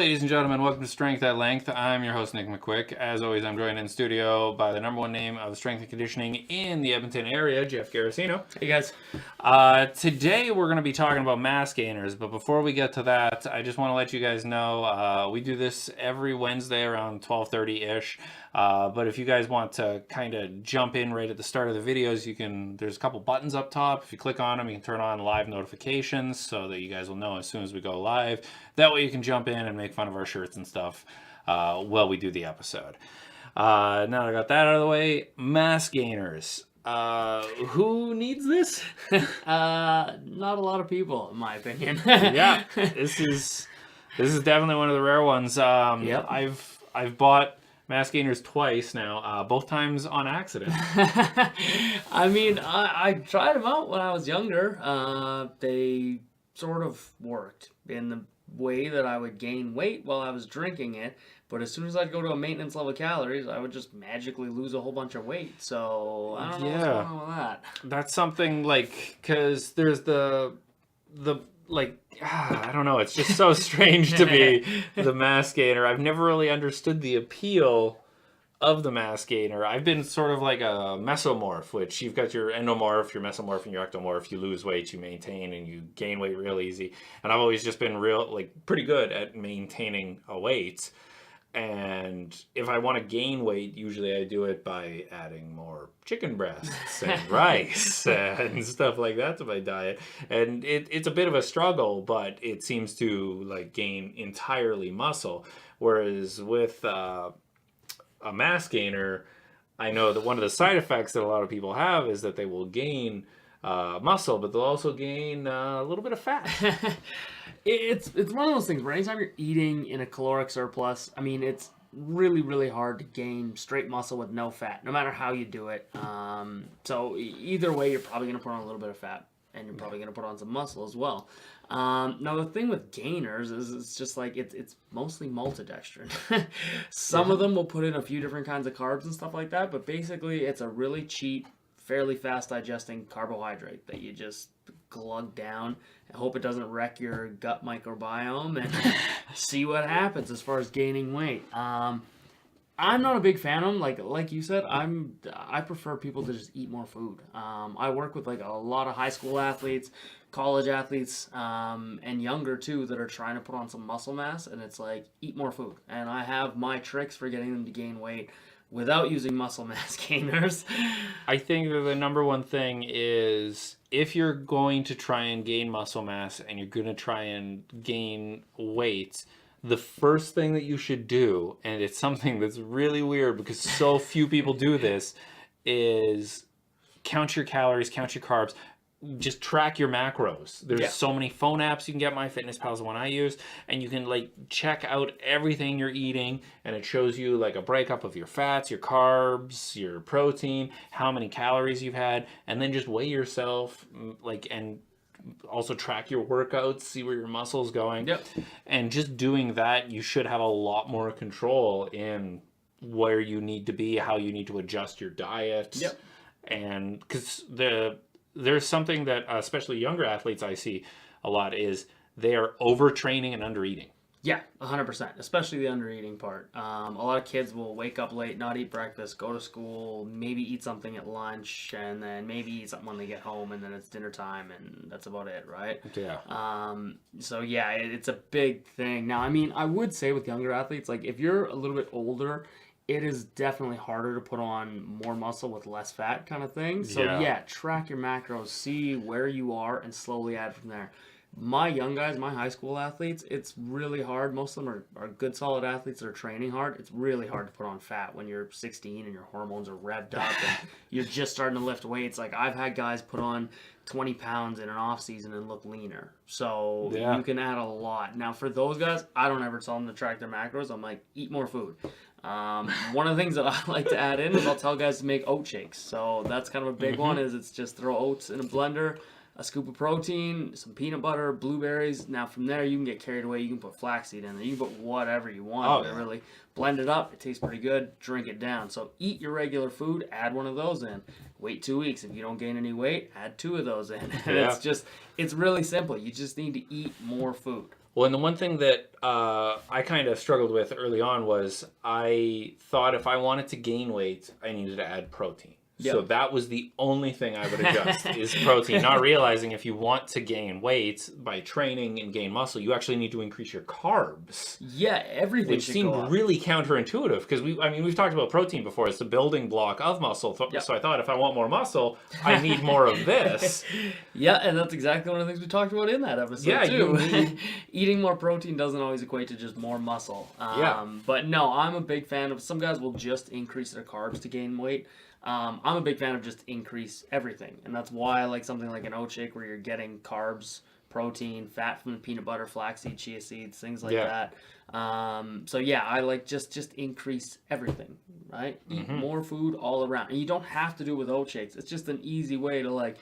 ladies and gentlemen, welcome to Strength at Length. I'm your host, Nick MicQuik. As always, I'm joined in studio by the number one name of strength and conditioning in the Edmonton area, Jeff Garrossino. Hey, guys. Today, we're going to be talking about mass gainers, but before we get to that, I just want to let you guys know we do this every Wednesday around 12:30-ish, but if you guys want to kind of jump in right at the start of the videos, there's a couple buttons up top. If you click on them, you can turn on live notifications so that you guys will know as soon as we go live. That way you can jump in and make fun of our shirts and stuff while we do the episode. Now that I got that out of the way, mass gainers. Who needs this? Not a lot of people, in my opinion. Yeah, this is definitely one of the rare ones. Yep. I've bought mass gainers twice now, both times on accident. I mean, I tried them out when I was younger. They sort of worked in the way that I would gain weight while I was drinking it, but as soon as I'd go to a maintenance level calories, I would just magically lose a whole bunch of weight. So I don't know what's going on with that. That's something because there's I don't know, it's just so strange to me, the mass gainer. I've never really understood the appeal of the mass gainer. I've been sort of like a mesomorph, which you've got your endomorph, your mesomorph, and your ectomorph. You lose weight, you maintain, and you gain weight real easy. And I've always just been pretty good at maintaining a weight. And if I want to gain weight, usually I do it by adding more chicken breasts and rice and stuff like that to my diet. And it's a bit of a struggle, but it seems to gain entirely muscle. Whereas with a mass gainer, I know that one of the side effects that a lot of people have is that they will gain muscle, but they'll also gain a little bit of fat. It's one of those things where anytime you're eating in a caloric surplus, I mean, it's really, really hard to gain straight muscle with no fat, no matter how you do it. So either way, you're probably going to put on a little bit of fat, and you're probably going to put on some muscle as well. Now, the thing with gainers is it's just it's mostly maltodextrin. Some of them will put in a few different kinds of carbs and stuff like that, but basically it's a really cheap, fairly fast digesting carbohydrate that you just glug down and hope it doesn't wreck your gut microbiome and see what happens as far as gaining weight. I'm not a big fan of them. Like you said, I prefer people to just eat more food. I work with a lot of high school athletes, college athletes, and younger too, that are trying to put on some muscle mass, and it's eat more food. And I have my tricks for getting them to gain weight without using muscle mass gainers. I think that the number one thing is if you're going to try and gain muscle mass and you're going to try and gain weight, the first thing that you should do, and it's something that's really weird because so few people do this, is count your calories, count your carbs. Just track your macros. There's so many phone apps you can get. MyFitnessPal is the one I use, and you can check out everything you're eating, and it shows you a breakup of your fats, your carbs, your protein, how many calories you've had, and then just weigh yourself, and also track your workouts, see where your muscle's going. Yep. And just doing that, you should have a lot more control in where you need to be, how you need to adjust your diet. Yep. And because there's something that especially younger athletes I see a lot is they are overtraining and undereating. Yeah, 100%, especially the undereating part. A lot of kids will wake up late, not eat breakfast, go to school, maybe eat something at lunch, and then maybe eat something when they get home, and then it's dinner time, and that's about it, right? Yeah. So yeah, it's a big thing. Now, I mean, I would say with younger athletes, if you're a little bit older, it is definitely harder to put on more muscle with less fat kind of thing. So yeah, track your macros, see where you are, and slowly add from there. My young guys, my high school athletes, it's really hard. Most of them are good, solid athletes that are training hard. It's really hard to put on fat when you're 16 and your hormones are revved up and you're just starting to lift weights. I've had guys put on 20 pounds in an off season and look leaner. So you can add a lot. Now for those guys, I don't ever tell them to track their macros. I'm eat more food. One of the things that I like to add in is I'll tell guys to make oat shakes. So that's kind of a big one. Is it's just throw oats in a blender, a scoop of protein, some peanut butter, blueberries. Now from there you can get carried away. You can put flaxseed in there. You can put whatever you want. Really blend it up. It tastes pretty good. Drink it down. So eat your regular food. Add one of those in. Wait 2 weeks. If you don't gain any weight, add 2 of those in. And it's really simple. You just need to eat more food. Well, and the one thing that I kind of struggled with early on was I thought if I wanted to gain weight, I needed to add protein. Yep. So that was the only thing I would adjust is protein, not realizing if you want to gain weight by training and gain muscle, you actually need to increase your carbs. Yeah, everything Which should seemed go up. really counterintuitive because we've talked about protein before. It's the building block of muscle. Yep. So I thought if I want more muscle, I need more of this. Yeah, and that's exactly one of the things we talked about in that episode too. Eating more protein doesn't always equate to just more muscle. But no, I'm a big fan of, some guys will just increase their carbs to gain weight. I'm a big fan of just increase everything. And that's why I like something like an oat shake where you're getting carbs, protein, fat from the peanut butter, flaxseed, chia seeds, things like that. So yeah, I like just increase everything, right? Eat more food all around. And you don't have to do it with oat shakes. It's just an easy way to like,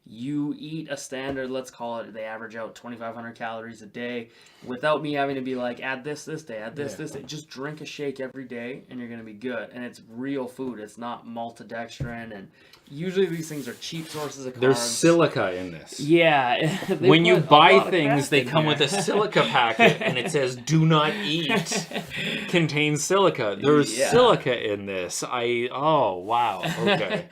you eat a standard, let's call it, they average out 2,500 calories a day without me having to be like, add this day, add this day. Just drink a shake every day and you're going to be good. And it's real food. It's not maltodextrin. And usually these things are cheap sources of carbs. There's silica in this. Yeah. When you buy things, they come with a silica packet and it says, do not eat, contains silica. There's silica in this. Oh, wow. Okay.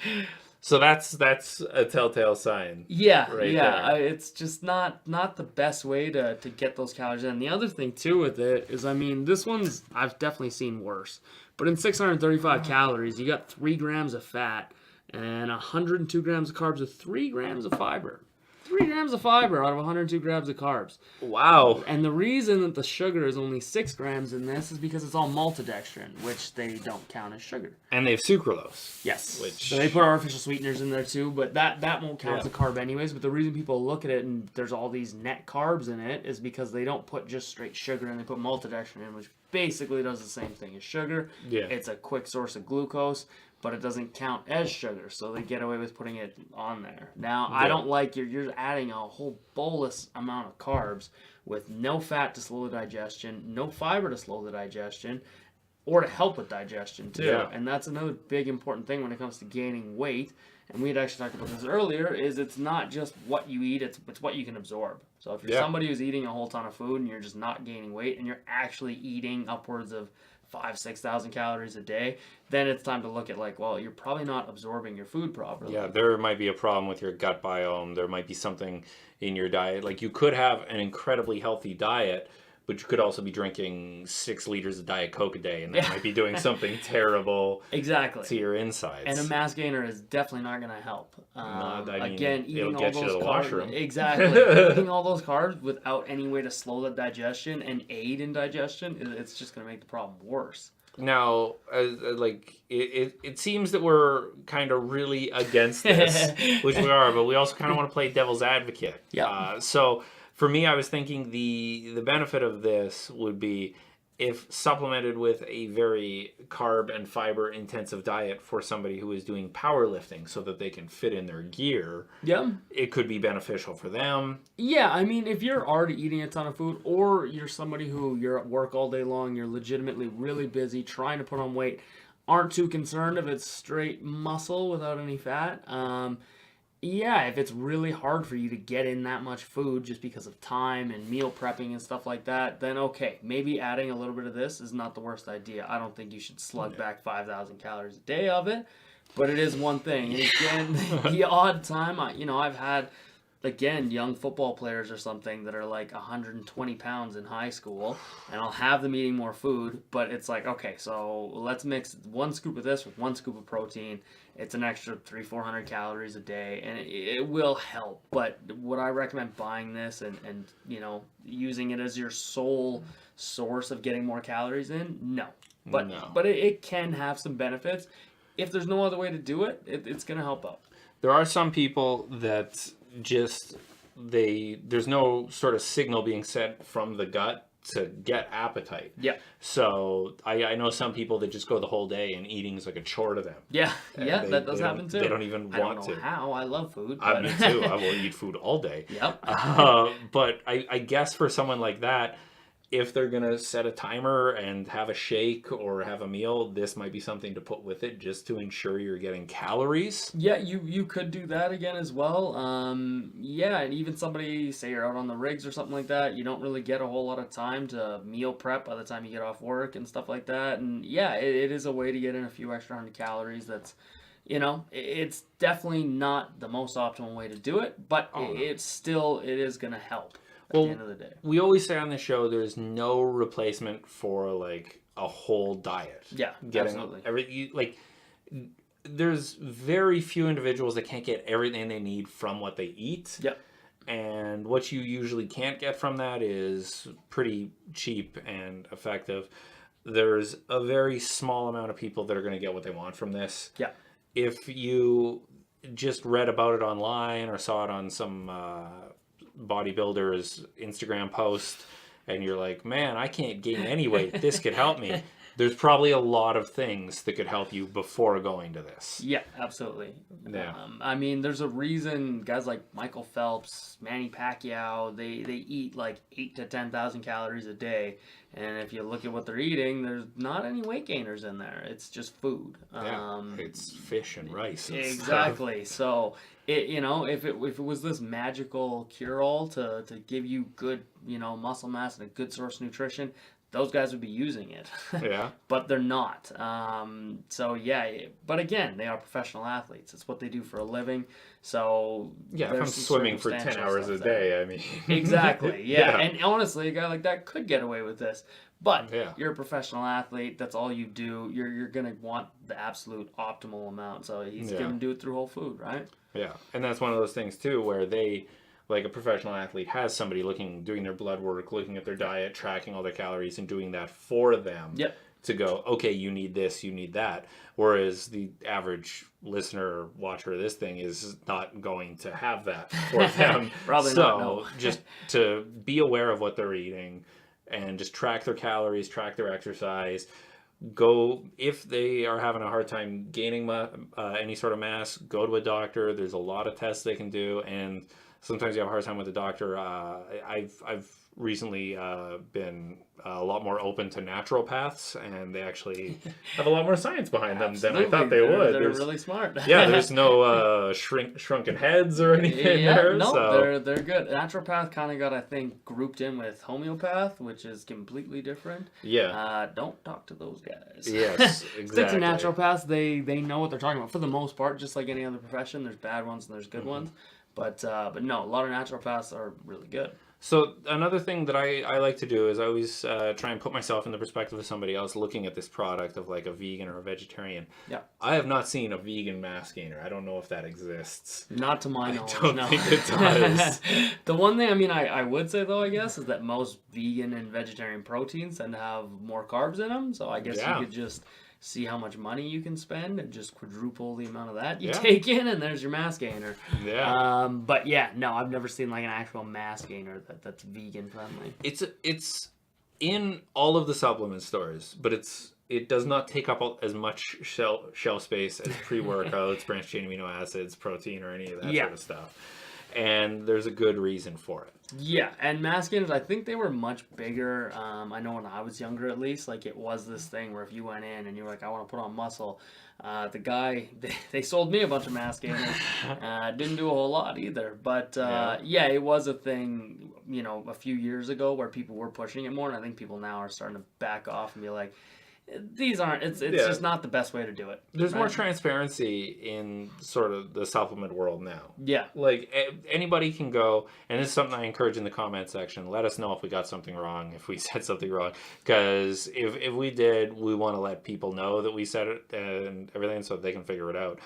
So that's a telltale sign. Yeah, right there. It's just not the best way to get those calories in. And the other thing too with it is, I mean, this one's I've definitely seen worse. But in 635 calories, you got 3 grams of fat and 102 grams of carbs with 3 grams of fiber. 3 grams of fiber out of 102 grams of carbs. Wow. And the reason that the sugar is only 6 grams in this is because it's all maltodextrin, which they don't count as sugar. And they have sucralose. Yes. Which... So they put artificial sweeteners in there too, but that won't count as a carb anyways. But the reason people look at it and there's all these net carbs in it is because they don't put just straight sugar in. They put maltodextrin in, which basically does the same thing as sugar. Yeah. It's a quick source of glucose, but it doesn't count as sugar, so they get away with putting it on there. Now, I don't like you're adding a whole bolus amount of carbs with no fat to slow the digestion, no fiber to slow the digestion, or to help with digestion too. Yeah. And that's another big important thing when it comes to gaining weight. And we had actually talked about this earlier, is it's not just what you eat, it's what you can absorb. So if you're somebody who's eating a whole ton of food and you're just not gaining weight and you're actually eating upwards of 5,000-6,000 calories a day, then it's time to look at like, well, you're probably not absorbing your food properly. Yeah, there might be a problem with your gut biome. There might be something in your diet. Like you could have an incredibly healthy diet, but you could also be drinking 6 liters of Diet Coke a day, and that might be doing something terrible to your insides. And a mass gainer is definitely not going to help. Again, it'll eating all get you those to the carbs. washroom. Exactly. Eating all those carbs without any way to slow the digestion and aid in digestion, it's just going to make the problem worse. Now, it seems that we're kind of really against this, which we are, but we also kind of want to play devil's advocate. Yeah. So for me, I was thinking the benefit of this would be if supplemented with a very carb and fiber intensive diet for somebody who is doing powerlifting so that they can fit in their gear. Yeah. It could be beneficial for them. Yeah, I mean, if you're already eating a ton of food, or you're somebody who you're at work all day long, you're legitimately really busy trying to put on weight, aren't too concerned if it's straight muscle without any fat. Yeah, if it's really hard for you to get in that much food just because of time and meal prepping and stuff like that, then okay, maybe adding a little bit of this is not the worst idea. I don't think you should slug back 5,000 calories a day of it, but it is one thing. And again, the odd time, I've had, again, young football players or something that are like 120 pounds in high school, and I'll have them eating more food, but it's like, okay, so let's mix 1 scoop of this with 1 scoop of protein. It's an extra 300-400 calories a day, and it will help. But would I recommend buying this and using it as your sole source of getting more calories in? No. But it can have some benefits. If there's no other way to do it, it's going to help out. There are some people that just there's no sort of signal being sent from the gut to get appetite. Yeah. So I know some people that just go the whole day and eating is like a chore to them. Yeah. That does happen too. They don't even want to. I don't know how. I love food. Me too. I will eat food all day. Yep. But I guess for someone like that, if they're going to set a timer and have a shake or have a meal, this might be something to put with it just to ensure you're getting calories. Yeah, you could do that again as well. Yeah, and even somebody, say you're out on the rigs or something like that, you don't really get a whole lot of time to meal prep by the time you get off work and stuff like that. And yeah, it is a way to get in a few extra 100 calories. That's, it's definitely not the most optimal way to do it, but it is going to help at the end of the day. We always say on the show, there's no replacement for like a whole diet. Yeah, absolutely. There's very few individuals that can't get everything they need from what they eat. Yep. And what you usually can't get from that is pretty cheap and effective. There's a very small amount of people that are going to get what they want from this. Yeah. If you just read about it online or saw it on some bodybuilder's Instagram post and you're like, man, I can't gain any weight, this could help me. There's probably a lot of things that could help you before going to this. Yeah, absolutely. Yeah. I mean, there's a reason guys like Michael Phelps, Manny Pacquiao, they eat like 8 to 10,000 calories a day. And if you look at what they're eating, there's not any weight gainers in there. It's just food. Yeah, it's fish and rice. And exactly. Stuff. So if it was this magical cure-all to give you good, muscle mass and a good source of nutrition, those guys would be using it. Yeah. But they're not. So yeah, but again, they are professional athletes. It's what they do for a living. So yeah, if I'm swimming for 10 hours a day, I mean. Exactly. Yeah. And honestly, a guy like that could get away with this. But yeah. You're a professional athlete. That's all you do. You're gonna want the absolute optimal amount. So he's gonna do it through whole food, right? Yeah, and that's one of those things too, where they, like a professional athlete, has somebody doing their blood work, looking at their diet, tracking all their calories, and doing that for them. Yep. To go, okay, you need this, you need that. Whereas the average listener or watcher of this thing is not going to have that for them. Probably not. No. Just to be aware of what they're eating and just track their calories, track their exercise. Go, if they are having a hard time gaining any sort of mass, go to a doctor. There's a lot of tests they can do, and sometimes you have a hard time with the doctor. I've recently been a lot more open to naturopaths, and they actually have a lot more science behind them than I thought they would. They're really smart. Yeah, there's no shrunken heads or anything there. No, so. they're good. Naturopath kind of got, I think, grouped in with homeopath, which is completely different. Yeah. Don't talk to those guys. Yes, exactly. Stick to naturopaths. They know what they're talking about for the most part. Just like any other profession, there's bad ones and there's good ones. But no, a lot of naturopaths are really good. So another thing that I like to do is I always try and put myself in the perspective of somebody else looking at this product of like a vegan or a vegetarian. Yeah. I have not seen a vegan mass gainer. I don't know if that exists. Not to my knowledge. I don't think it does. The one thing, I would say though, I guess, is that most vegan and vegetarian proteins tend to have more carbs in them. So I guess you could just see how much money you can spend and just quadruple the amount of that you take in, and there's your mass gainer. Yeah. But yeah, no, I've never seen like an actual mass gainer that's vegan friendly. It's in all of the supplement stores, but it does not take up as much shelf space as pre-workouts, branched chain amino acids, protein, or any of that sort of stuff. And there's a good reason for it. Yeah, and mass gainers, I think they were much bigger. I know when I was younger, at least, like it was this thing where if you went in and you were like, I want to put on muscle, the guy, they sold me a bunch of mass gainers. Didn't do a whole lot either. But yeah, it was a thing, a few years ago where people were pushing it more. And I think people now are starting to back off and be like, these aren't, it's just not the best way to do it. There's more transparency in sort of the supplement world now. Yeah. Like anybody can go, and this is something I encourage in the comment section. Let us know if we got something wrong, if we said something wrong. Because if we did, we want to let people know that we said it and everything so that they can figure it out.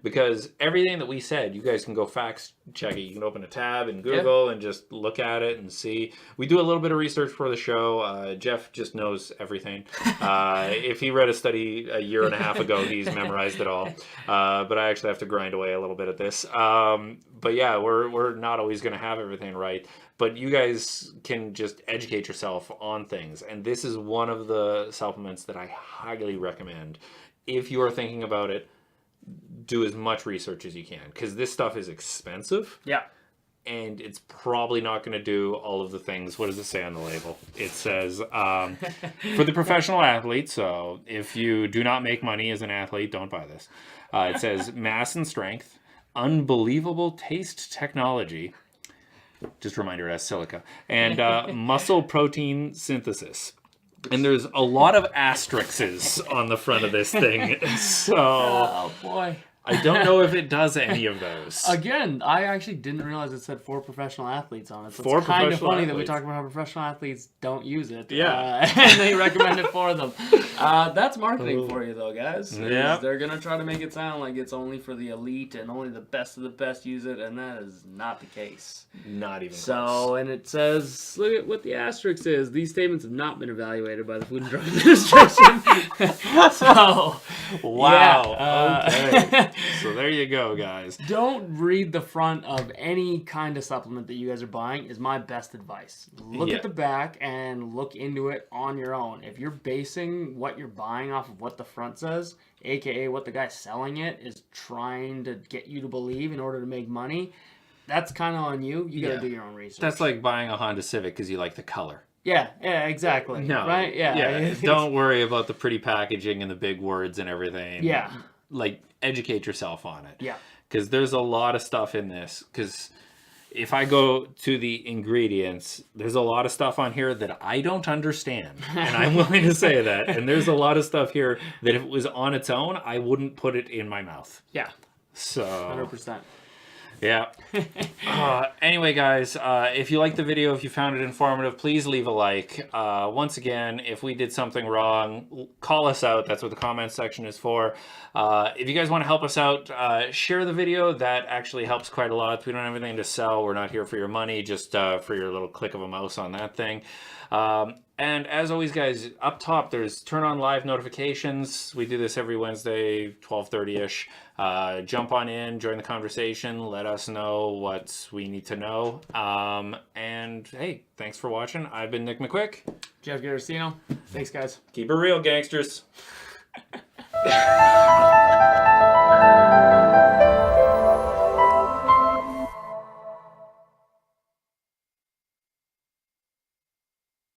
Because everything that we said, you guys can go fact check it. You can open a tab in Google and just look at it and see. We do a little bit of research for the show. Jeff just knows everything. If he read a study a year and a half ago, he's memorized it all. But I actually have to grind away a little bit at this. But yeah, we're not always going to have everything right. But you guys can just educate yourself on things. And this is one of the supplements that I highly recommend. If you are thinking about it, do as much research as you can, because this stuff is expensive. Yeah. and it's probably not going to do all of the things. What does it say on the label? It says, for the professional athlete, so if you do not make money as an athlete, don't buy this. It says mass and strength, unbelievable taste technology, just a reminder it has silica, and muscle protein synthesis. And there's a lot of asterisks on the front of this thing. So, Oh, boy. I don't know if it does any of those. Again, I actually didn't realize it said for professional athletes on it. So For it's kind of professional funny that we athletes. talk about how professional athletes don't use it. Yeah. And they recommend it for them. That's marketing for you, though, guys. Yeah. They're going to try to make it sound like it's only for the elite and only the best of the best use it, and that is not the case. Not even So, close. and it says, look at what the asterisk is. These statements have not been evaluated by the Food and Drug Administration. So, Wow. yeah, Okay. So there you go, guys. don't read the front of any kind of supplement that you guys are buying is my best advice. Look Yeah. at the back and look into it on your own. If you're basing what you're buying off of what the front says, aka what the guy selling it is trying to get you to believe in order to make money, that's kind of on you. You got to Yeah. do your own research. That's like buying a Honda Civic because you like the color. yeah, exactly. No. Right? Yeah. Don't worry about the pretty packaging and the big words and everything. Yeah. Like, educate yourself on it. Yeah. Because there's a lot of stuff in this. Because if I go to the ingredients, there's a lot of stuff on here that I don't understand. And I'm willing to say that. And there's a lot of stuff here that if it was on its own, I wouldn't put it in my mouth. Yeah. So, 100%. yeah. Anyway, guys, if you liked the video, if you found it informative, please leave a like. Once again, if we did something wrong, call us out. That's what the comment section is for. If you guys want to help us out, share the video. That actually helps quite a lot. We don't have anything to sell. We're not here for your money, just for your little click of a mouse on that thing. And as always, guys, up top, there's turn on live notifications. We do this every Wednesday, 12:30-ish. Jump on in, join the conversation, let us know what we need to know. And hey, thanks for watching. I've been Nick MicQuik. Jeff Garrossino. Thanks, guys. Keep it real, gangsters.